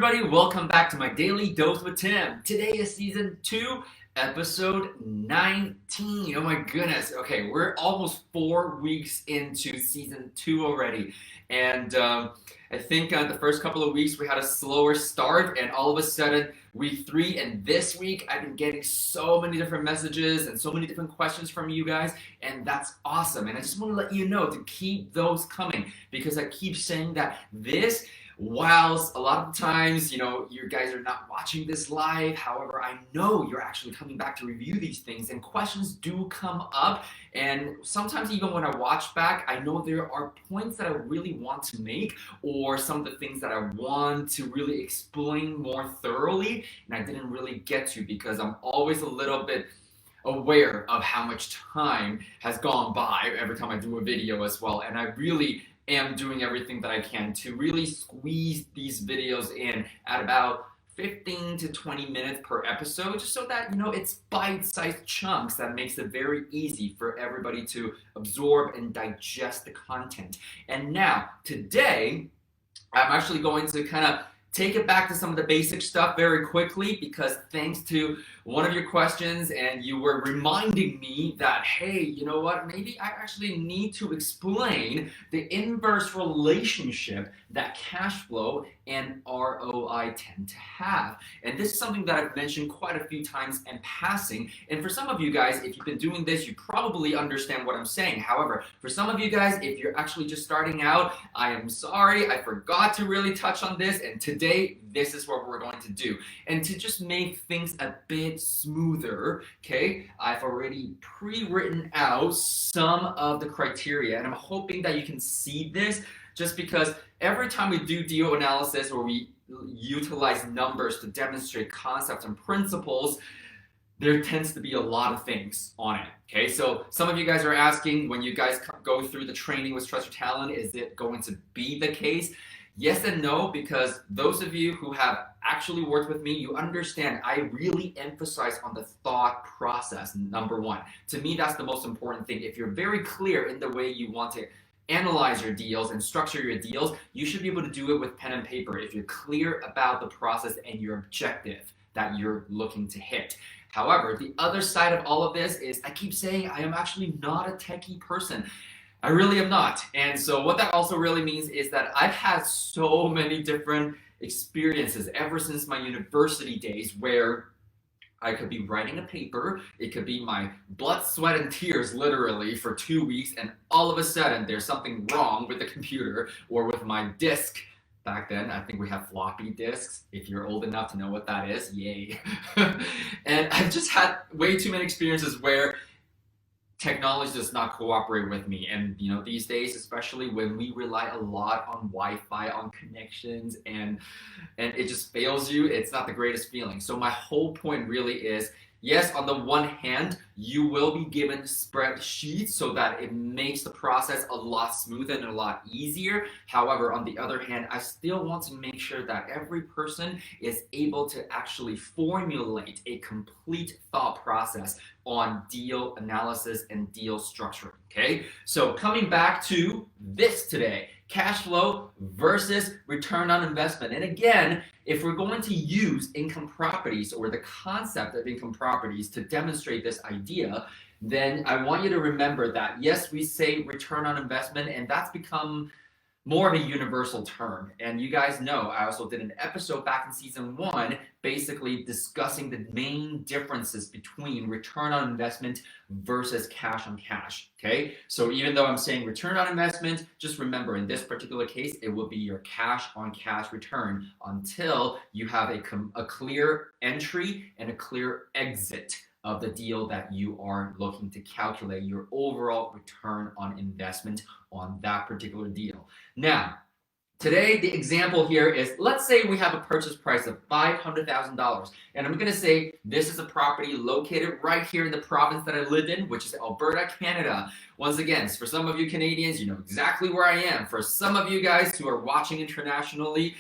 everybody, welcome back to my Daily Dose with Tim. Today is season 2, episode 19. Oh my goodness. Okay, we're almost 4 weeks into season 2 already. And I think the first couple of weeks we had a slower start, and all of a sudden week 3 and this week I've been getting so many different messages and so many different questions from you guys, and that's awesome. And I just want to let you know to keep those coming, because I keep saying that whilst a lot of times, you guys are not watching this live, however, I know you're actually coming back to review these things, and questions do come up. And sometimes even when I watch back, I know there are points that I really want to make, or some of the things that I want to really explain more thoroughly, and I didn't really get to because I'm always a little bit aware of how much time has gone by every time I do a video as well. And I really am doing everything that I can to really squeeze these videos in at about 15 to 20 minutes per episode, just so that it's bite-sized chunks that makes it very easy for everybody to absorb and digest the content. And now today I'm actually going to kind of take it back to some of the basic stuff very quickly, because thanks to one of your questions, and you were reminding me that, hey, you know what, maybe I actually need to explain the inverse relationship that cash flow and ROI tend to have. And this is something that I've mentioned quite a few times in passing. And for some of you guys, if you've been doing this, you probably understand what I'm saying. However, for some of you guys, if you're actually just starting out, I am sorry, I forgot to really touch on this, and today this is what we're going to do. And to just make things a bit smoother, okay, I've already pre-written out some of the criteria, and I'm hoping that you can see this, just because every time we do deal analysis or we utilize numbers to demonstrate concepts and principles, there tends to be a lot of things on it. Okay, so some of you guys are asking, when you guys go through the training with Trust Your Talent, is it going to be the case? Yes and no, because those of you who have actually worked with me, you understand I really emphasize on the thought process, number one. To me, that's the most important thing. If you're very clear in the way you want to analyze your deals and structure your deals, you should be able to do it with pen and paper if you're clear about the process and your objective that you're looking to hit. However, the other side of all of this is I keep saying I am actually not a techie person. I really am not. And so what that also really means is that I've had so many different experiences ever since my university days, where I could be writing a paper, it could be my blood, sweat, and tears literally for 2 weeks, and all of a sudden there's something wrong with the computer or with my disk. Back then, I think we had floppy disks, if you're old enough to know what that is, yay. And I've just had way too many experiences where technology does not cooperate with me. And these days, especially when we rely a lot on Wi-Fi, on connections, and it just fails you, it's not the greatest feeling. So my whole point really is, yes, on the one hand, you will be given spreadsheets so that it makes the process a lot smoother and a lot easier. However, on the other hand, I still want to make sure that every person is able to actually formulate a complete thought process on deal analysis and deal structuring, okay? So coming back to this today, cash flow versus return on investment. And again, if we're going to use income properties or the concept of income properties to demonstrate this idea, then I want you to remember that, yes, we say return on investment, and that's become more of a universal term. And you guys know, I also did an episode back in season 1 basically discussing the main differences between return on investment versus cash on cash, okay? So even though I'm saying return on investment, just remember in this particular case, it will be your cash on cash return until you have a clear entry and a clear exit of the deal that you are looking to calculate your overall return on investment on that particular deal. Now, today, the example here is, let's say we have a purchase price of $500,000, and I'm going to say this is a property located right here in the province that I live in, which is Alberta, Canada. Once again, for some of you Canadians, you know exactly where I am. For some of you guys who are watching internationally,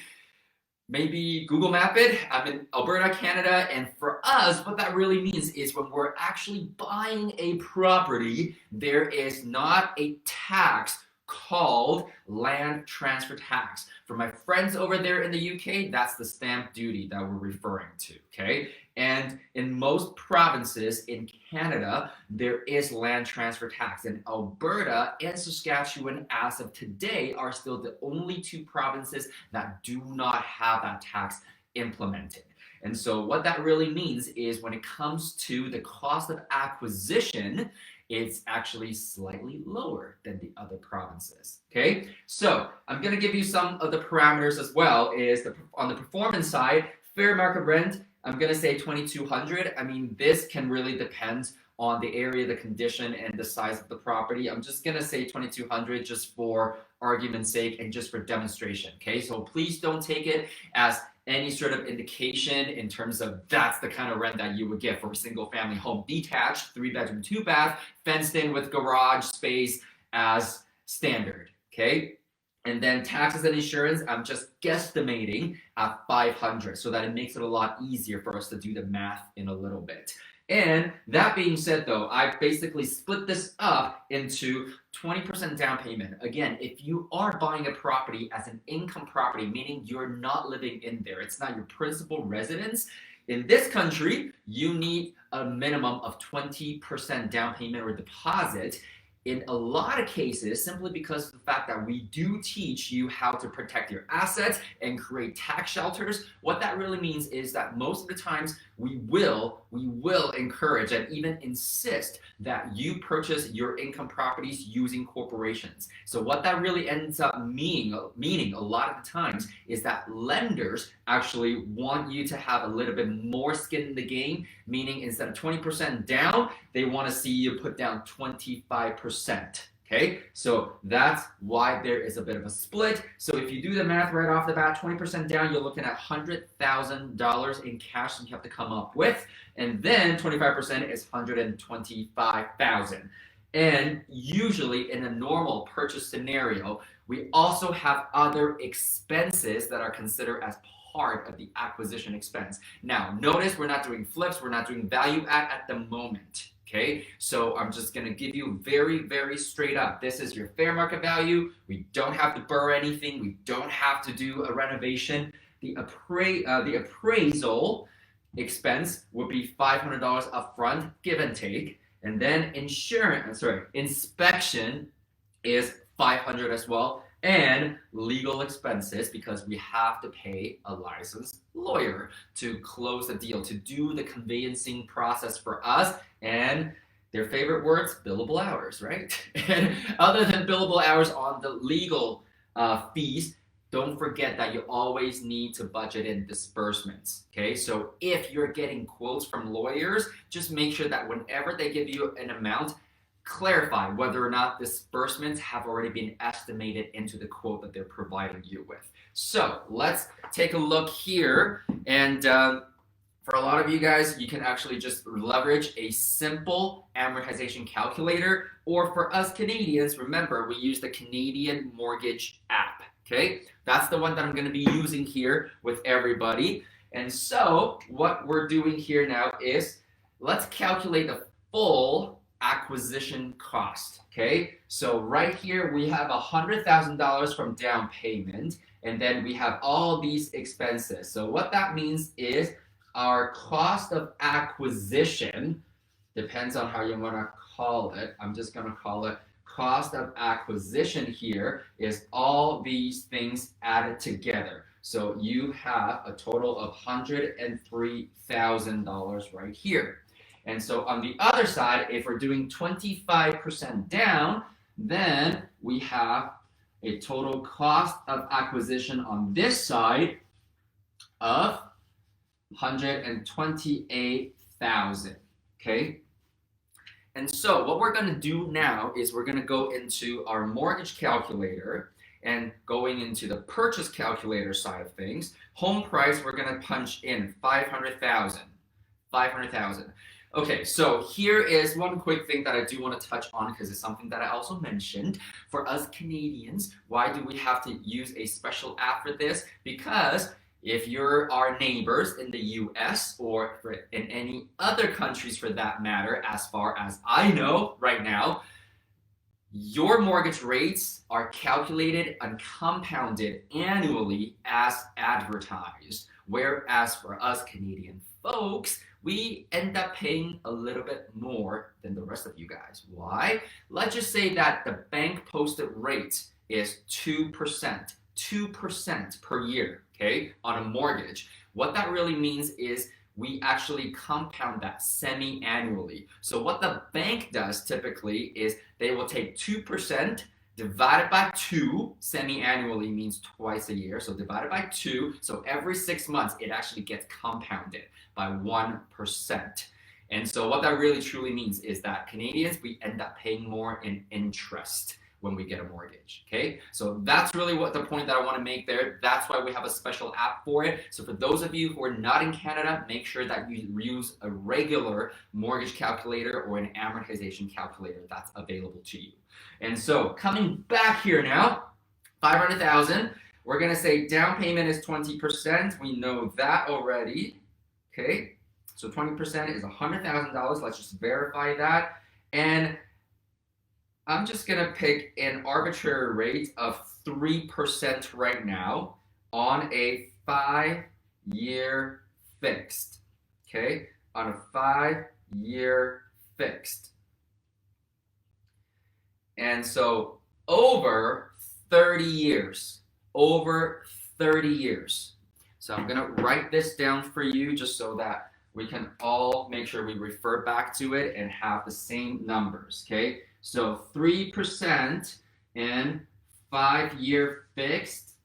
maybe Google Map it. I'm in Alberta, Canada, and for us, what that really means is when we're actually buying a property, there is not a tax called land transfer tax. For my friends over there in the UK, that's the stamp duty that we're referring to, okay? And in most provinces in Canada, there is land transfer tax. And Alberta and Saskatchewan, as of today, are still the only two provinces that do not have that tax implemented. And so what that really means is when it comes to the cost of acquisition, it's actually slightly lower than the other provinces, okay? So I'm gonna give you some of the parameters as well. On the performance side, fair market rent, I'm gonna say 2,200. I mean, this can really depend on the area, the condition, and the size of the property. I'm just gonna say 2,200 just for argument's sake and just for demonstration, okay? So please don't take it as any sort of indication in terms of that's the kind of rent that you would get for a single family home, detached, 3-bedroom, 2-bath, fenced in with garage space as standard, okay? And then taxes and insurance, I'm just guesstimating at 500 so that it makes it a lot easier for us to do the math in a little bit. And that being said, though, I basically split this up into 20% down payment. Again, if you are buying a property as an income property, meaning you're not living in there, it's not your principal residence, in this country, you need a minimum of 20% down payment or deposit. In a lot of cases, simply because of the fact that we do teach you how to protect your assets and create tax shelters, what that really means is that most of the times we will encourage and even insist that you purchase your income properties using corporations. So what that really ends up meaning a lot of the times is that lenders actually want you to have a little bit more skin in the game, meaning instead of 20% down, they want to see you put down 25%. Okay, so that's why there is a bit of a split. So if you do the math right off the bat, 20% down, you're looking at $100,000 in cash that you have to come up with. And then 25% is $125,000. And usually in a normal purchase scenario, we also have other expenses that are considered as part of the acquisition expense. Now, notice we're not doing flips, we're not doing value add at the moment. Okay, so I'm just going to give you very straight up. This is your fair market value. We don't have to burr anything. We don't have to do a renovation. The appraisal expense would be $500 upfront, give and take. And then inspection is $500 as well. And legal expenses, because we have to pay a licensed lawyer to close the deal, to do the conveyancing process for us, and their favorite words, billable hours, right? And other than billable hours on the legal fees, don't forget that you always need to budget in disbursements, okay? So if you're getting quotes from lawyers, just make sure that whenever they give you an amount, clarify whether or not disbursements have already been estimated into the quote that they're providing you with. So let's take a look here. And for a lot of you guys, you can actually just leverage a simple amortization calculator. Or for us Canadians, remember, we use the Canadian Mortgage app, okay? That's the one that I'm going to be using here with everybody. And so what we're doing here now is let's calculate the full acquisition cost, okay? So right here we have $100,000 from down payment, and then we have all these expenses. So what that means is our cost of acquisition, depends on how you want to call it. I'm just going to call it cost of acquisition here, is all these things added together. So you have a total of $103,000 right here. And so on the other side, if we're doing 25% down, then we have a total cost of acquisition on this side of $128,000, okay? And so what we're going to do now is we're going to go into our mortgage calculator and going into the purchase calculator side of things. Home price, we're going to punch in $500,000. Okay, so here is one quick thing that I do want to touch on because it's something that I also mentioned. For us Canadians, why do we have to use a special app for this? Because if you're our neighbors in the US or in any other countries for that matter, as far as I know right now, your mortgage rates are calculated and compounded annually as advertised. Whereas for us Canadian folks, we end up paying a little bit more than the rest of you guys. Why? Let's just say that the bank posted rate is 2%, 2% per year, okay, on a mortgage. What that really means is we actually compound that semi-annually. So what the bank does typically is they will take 2% divided by 2, semi-annually means twice a year, so divided by 2, so every 6 months it actually gets compounded by 1%. And so what that really truly means is that Canadians, we end up paying more in interest when we get a mortgage, okay? So that's really what the point that I want to make there. That's why we have a special app for it. So for those of you who are not in Canada, make sure that you use a regular mortgage calculator or an amortization calculator that's available to you. And so coming back here now, 500,000, we're gonna say down payment is 20%. We know that already, okay? So 20% is $100,000. Let's just verify that. And I'm just gonna pick an arbitrary rate of 3% right now on a 5-year fixed, okay? On a 5-year fixed. And so over 30 years, over 30 years. So I'm gonna write this down for you just so that we can all make sure we refer back to it and have the same numbers, okay? So 3% and 5-year fixed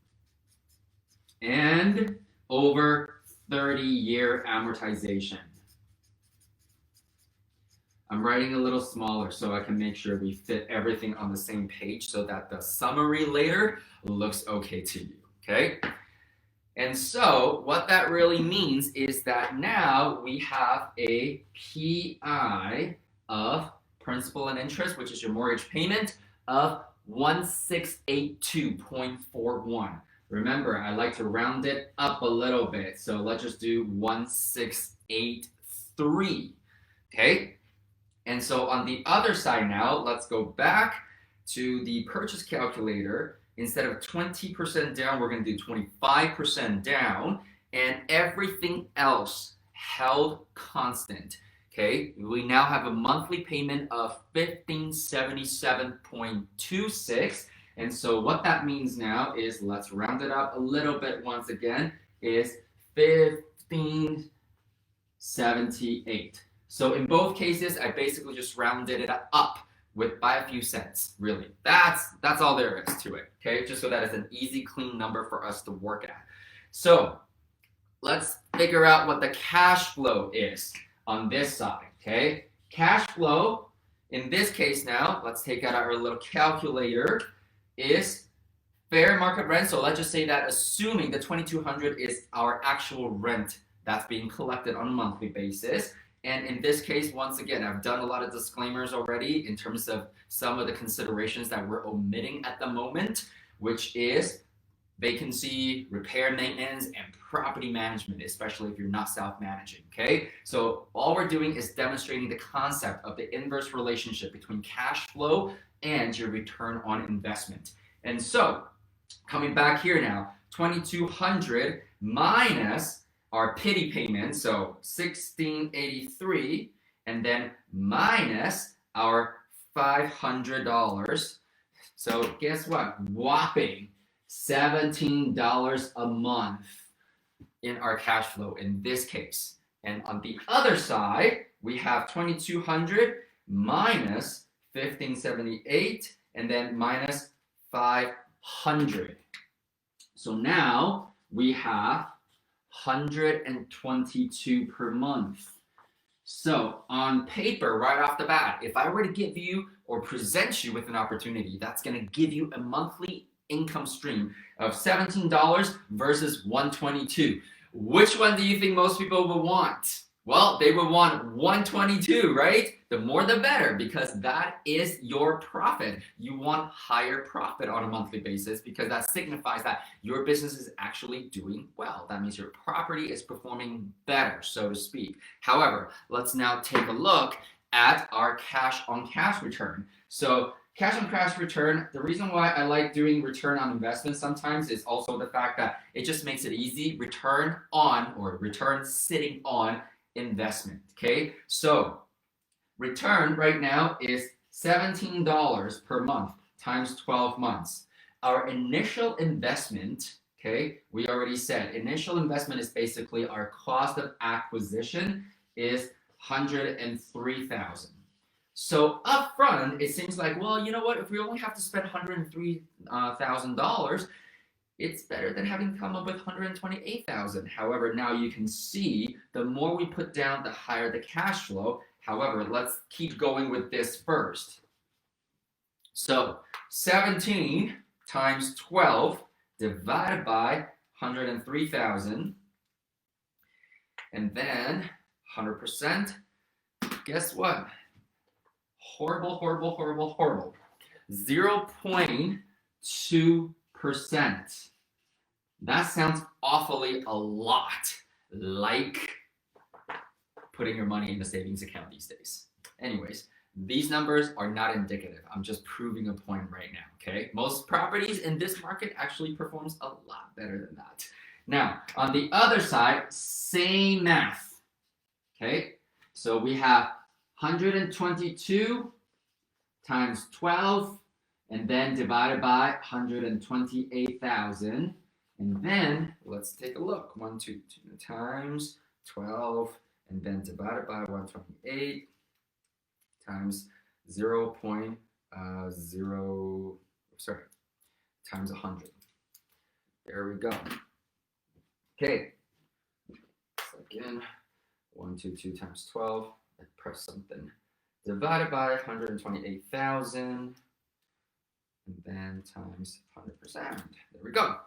and over 30-year amortization. I'm writing a little smaller so I can make sure we fit everything on the same page so that the summary later looks okay to you, okay? And so what that really means is that now we have a PI of principal and interest, which is your mortgage payment, of 1682.41. Remember, I like to round it up a little bit, so let's just do 1683, okay? And so on the other side now, let's go back to the purchase calculator. Instead of 20% down, we're going to do 25% down, and everything else held constant. Okay, we now have a monthly payment of $1577.26, and so what that means now is, let's round it up a little bit once again, is $1578. So in both cases, I basically just rounded it up by a few cents, really. That's all there is to it, okay? Just so that it's an easy, clean number for us to work at. So let's figure out what the cash flow is on this side, okay? Cash flow, in this case now, let's take out our little calculator, is fair market rent. So let's just say that assuming the $2,200 is our actual rent that's being collected on a monthly basis. And in this case, once again, I've done a lot of disclaimers already in terms of some of the considerations that we're omitting at the moment, which is vacancy, repair, maintenance, and property management, especially if you're not self-managing, okay? So all we're doing is demonstrating the concept of the inverse relationship between cash flow and your return on investment. And so, coming back here now, 2,200 minus our pity payment, so 1683, and then minus our $500. So guess what? Whopping $17 a month in our cash flow in this case. And on the other side, we have 2,200 minus 1578, and then minus 500. So now we have 122 per month. So on paper, right off the bat, if I were to give you or present you with an opportunity that's going to give you a monthly income stream of $17 versus 122, which one do you think most people would want? Well, they would want 122, right? The more the better, because that is your profit. You want higher profit on a monthly basis because that signifies that your business is actually doing well. That means your property is performing better, so to speak. However, let's now take a look at our cash on cash return. So cash on cash return, the reason why I like doing return on investment sometimes is also the fact that it just makes it easy. Return on or return sitting on investment. Okay, so return right now is $17 per month times 12 months. Our initial investment, okay, we already said initial investment is basically our cost of acquisition is $103,000. So upfront, it seems like, well, you know what? If we only have to spend $103,000, it's better than having to come up with $128,000. However, now you can see the more we put down, the higher the cash flow. However, let's keep going with this first. So 17 times 12 divided by 103,000, and then 100%. Guess what? Horrible, horrible, horrible, horrible. 0.2%. That sounds awfully a lot like putting your money in a savings account these days. Anyways, these numbers are not indicative. I'm just proving a point right now, okay? Most properties in this market actually performs a lot better than that. Now, on the other side, same math, okay? So we have 122 times 12, and then divided by 128,000. And then let's take a look. 122 times 12, and then divided by 128 times times 100. There we go. Okay. Again, 122 times 12. I press something. Divided by 128,000, and then times 100%. There we go.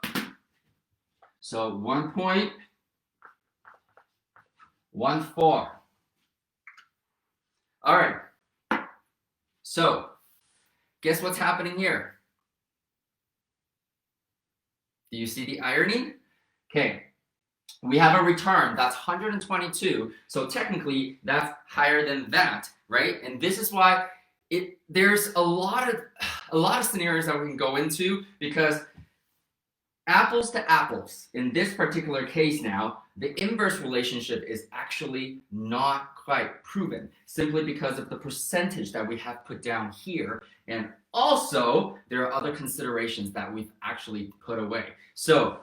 So 1.14. All right. So guess what's happening here? Do you see the irony? Okay. We have a return that's 122, so technically that's higher than that, right? And this is why there's a lot of scenarios that we can go into, because apples to apples, in this particular case now, the inverse relationship is actually not quite proven, simply because of the percentage that we have put down here, and also there are other considerations that we've actually put away. So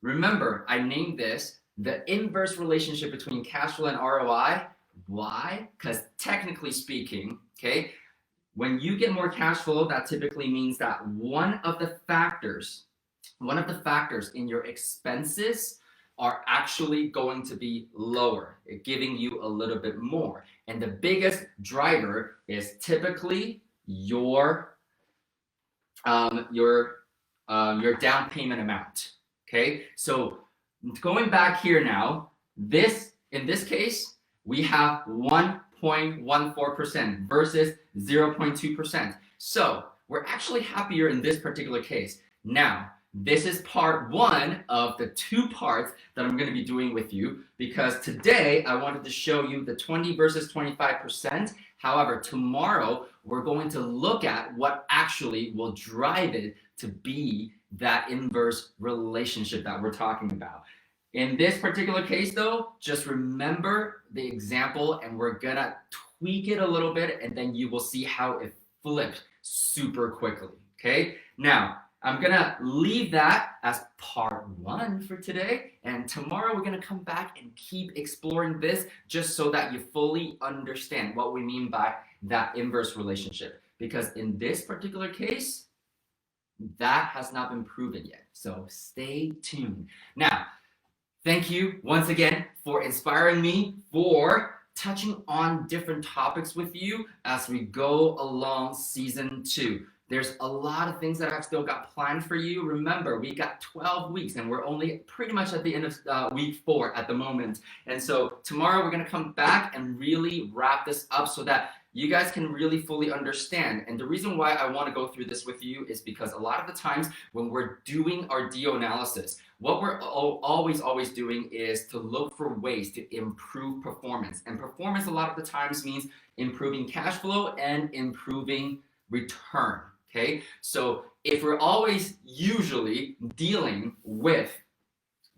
remember, I named this the inverse relationship between cash flow and ROI. Why? Because technically speaking, okay, when you get more cash flow, that typically means that one of the factors in your expenses are actually going to be lower, giving you a little bit more. And the biggest driver is typically your down payment amount. Okay, so going back here now, in this case, we have 1.14% versus 0.2%. So we're actually happier in this particular case. Now, this is part one of the two parts that I'm going to be doing with you, because today I wanted to show you the 20 versus 25%. However, tomorrow we're going to look at what actually will drive it to be that inverse relationship that we're talking about. In this particular case though, just remember the example, and we're gonna tweak it a little bit, and then you will see how it flips super quickly, okay? Now, I'm gonna leave that as part one for today, and tomorrow we're gonna come back and keep exploring this, just so that you fully understand what we mean by that inverse relationship. Because in this particular case, that has not been proven yet. So stay tuned. Now, thank you once again for inspiring me, for touching on different topics with you as we go along season 2. There's a lot of things that I've still got planned for you. Remember, we got 12 weeks and we're only pretty much at the end of week 4 at the moment. And so tomorrow we're gonna come back and really wrap this up so that you guys can really fully understand. And the reason why I want to go through this with you is because a lot of the times when we're doing our DO analysis, what we're always doing is to look for ways to improve performance. And performance a lot of the times means improving cash flow and improving return. Okay, so if we're always usually dealing with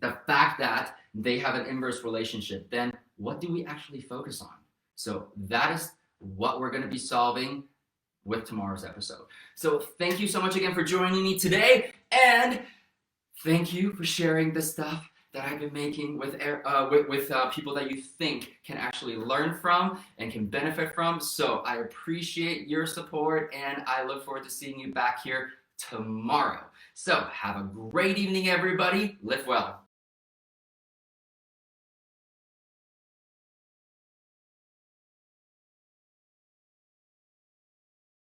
the fact that they have an inverse relationship, then what do we actually focus on? So that is what we're going to be solving with tomorrow's episode. So thank you so much again for joining me today, and thank you for sharing the stuff that I've been making with people that you think can actually learn from and can benefit from. So I appreciate your support, and I look forward to seeing you back here tomorrow. So have a great evening, everybody. Live well.